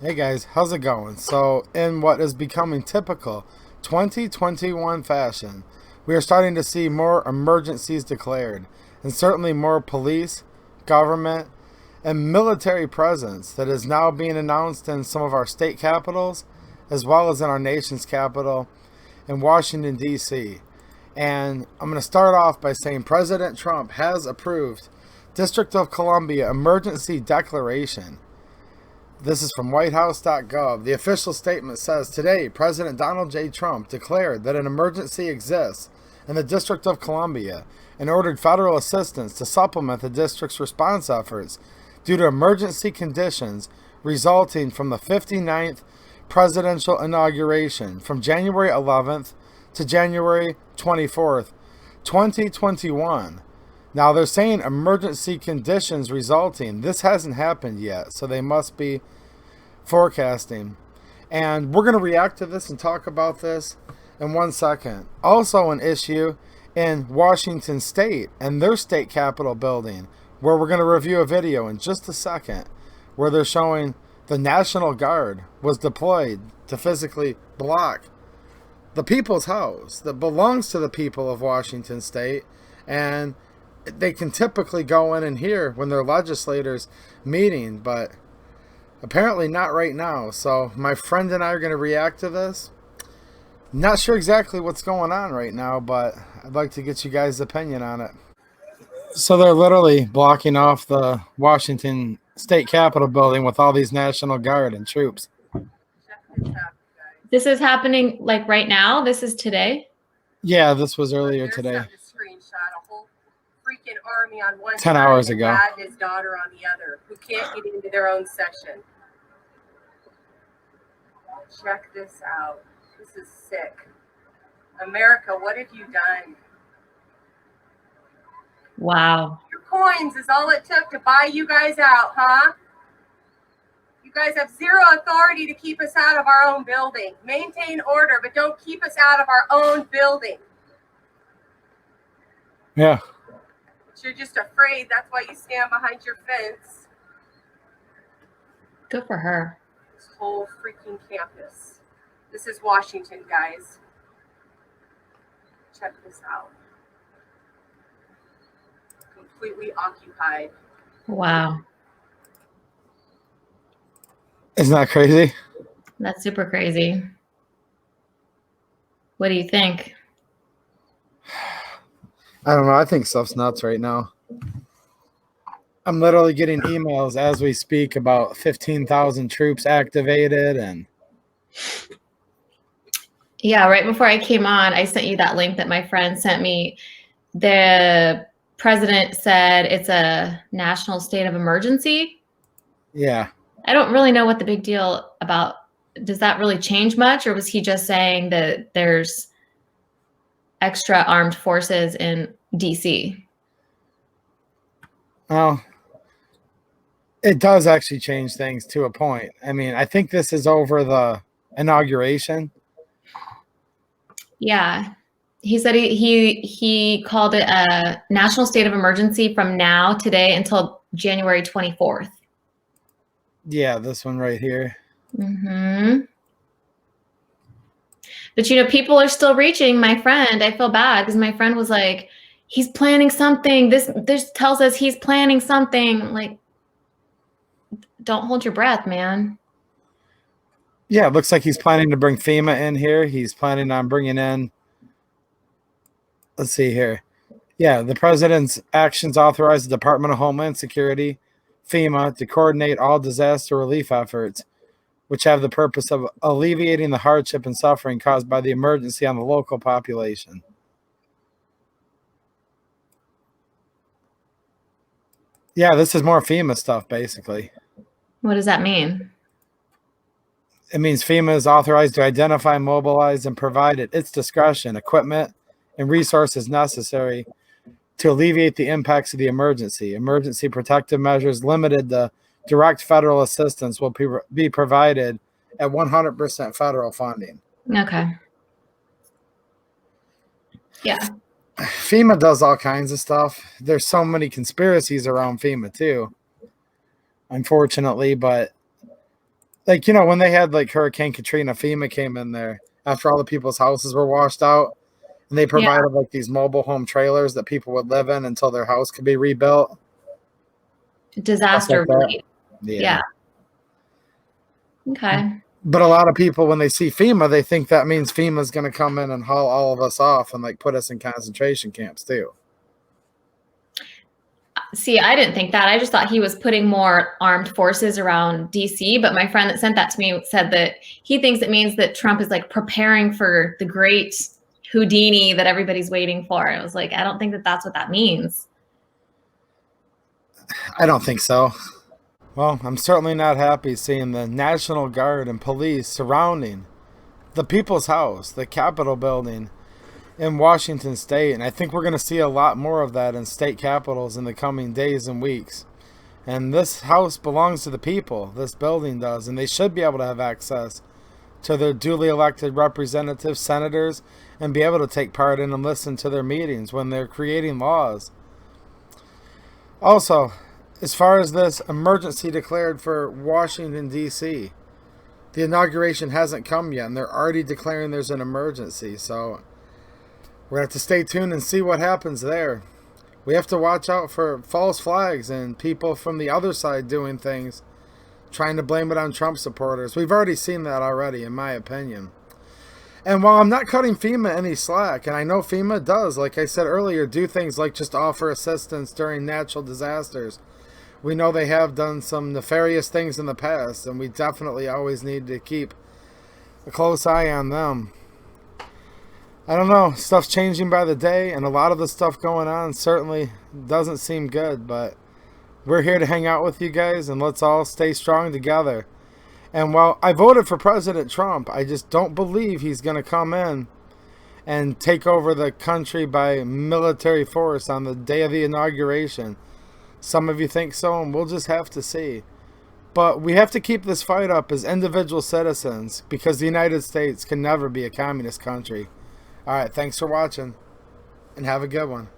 Hey guys, how's it going? So, in what is becoming typical 2021 fashion, we are starting to see more emergencies declared, and certainly more police, government, and military presence that is now being announced in some of our state capitals, as well as in our nation's capital in Washington, D.C. And I'm going to start off by saying President Trump has approved District of Columbia Emergency Declaration. This is from whitehouse.gov. The official statement says today, President Donald J. Trump declared that an emergency exists in the District of Columbia and ordered federal assistance to supplement the district's response efforts due to emergency conditions resulting from the 59th presidential inauguration from January 11th to January 24th, 2021. Now they're saying emergency conditions resulting. This hasn't happened yet, so they must be forecasting. And we're going to react to this and talk about this in 1 second. Also, an issue in Washington State and their state capitol building, where we're going to review a video in just a second, where they're showing the National Guard was deployed to physically block the people's house that belongs to the people of Washington State. And they can typically go in and hear when their legislators meeting, but apparently not right now. So my friend and I are going to react to this. Not sure exactly what's going on right now, but I'd like to get you guys' opinion on it. So they're literally blocking off the Washington State Capitol building with all these National Guard and troops. This is happening like right now. This is today. Yeah, this was earlier today. Screenshot a whole freaking army on one 10 side hours and ago. Dad and his daughter on the other, who can't get into their own session. Check this out. This is sick. America, what have you done? Wow. Your coins is all it took to buy you guys out, huh? You guys have zero authority to keep us out of our own building. Maintain order, but don't keep us out of our own building. Yeah. But you're just afraid. That's why you stand behind your fence. Good for her. This whole freaking campus. This is Washington, guys. Check this out. Completely occupied. Wow. Isn't that crazy? That's super crazy. What do you think? I don't know. I think stuff's nuts right now. I'm literally getting emails as we speak about 15,000 troops activated. And yeah, right before I came on, I sent you that link that my friend sent me. The president said it's a national state of emergency. Yeah. I don't really know what the big deal about. Does that really change much? Or was he just saying that there's extra armed forces in DC? Well, it does actually change things to a point. I mean, I think this is over the inauguration. Yeah. He said he called it a national state of emergency from now, today, until January 24th. Yeah, this one right here. Mm-hmm. But, you know, people are still reaching my friend. I feel bad because my friend was like, he's planning something. This tells us he's planning something. Like, don't hold your breath, man. Yeah, it looks like he's planning to bring FEMA in here. He's planning on bringing in, let's see here. Yeah, the president's actions authorize the Department of Homeland Security, FEMA, to coordinate all disaster relief efforts, which have the purpose of alleviating the hardship and suffering caused by the emergency on the local population. Yeah, this is more FEMA stuff, basically. What does that mean? It means FEMA is authorized to identify, mobilize, and provide at its discretion equipment and resources necessary to alleviate the impacts of the emergency. Emergency protective measures limited to direct federal assistance will be provided at 100% federal funding. Okay. Yeah. FEMA does all kinds of stuff. There's so many conspiracies around FEMA too, unfortunately, but Like, you know, when they had like Hurricane Katrina, FEMA came in there after all the people's houses were washed out, and they Yeah. provided like these mobile home trailers that people would live in until their house could be rebuilt. Stuff like Disaster that. relief. Yeah. Yeah. Okay. But a lot of people, when they see FEMA, they think that means FEMA's going to come in and haul all of us off and like put us in concentration camps too. See, I didn't think that. I just thought he was putting more armed forces around DC. But my friend that sent that to me said that he thinks it means that Trump is like preparing for the great Houdini that everybody's waiting for. I was like, I don't think that that's what that means. I don't think so. Well, I'm certainly not happy seeing the National Guard and police surrounding the People's House, the Capitol building in Washington State. And I think we're going to see a lot more of that in state capitals in the coming days and weeks. And this house belongs to the people. This building does. And they should be able to have access to their duly elected representatives, senators, and be able to take part in and listen to their meetings when they're creating laws. Also, as far as this emergency declared for Washington, D.C., the inauguration hasn't come yet, and they're already declaring there's an emergency. So we're going to have to stay tuned and see what happens there. We have to watch out for false flags and people from the other side doing things, trying to blame it on Trump supporters. We've already seen that already, in my opinion. And while I'm not cutting FEMA any slack, and I know FEMA does, like I said earlier, do things like just offer assistance during natural disasters. We know they have done some nefarious things in the past, and we definitely always need to keep a close eye on them. I don't know, stuff's changing by the day, and a lot of the stuff going on certainly doesn't seem good, but we're here to hang out with you guys, and let's all stay strong together. And while I voted for President Trump, I just don't believe he's going to come in and take over the country by military force on the day of the inauguration. Some of you think so, and we'll just have to see. But we have to keep this fight up as individual citizens, because the United States can never be a communist country. All right, thanks for watching, and have a good one.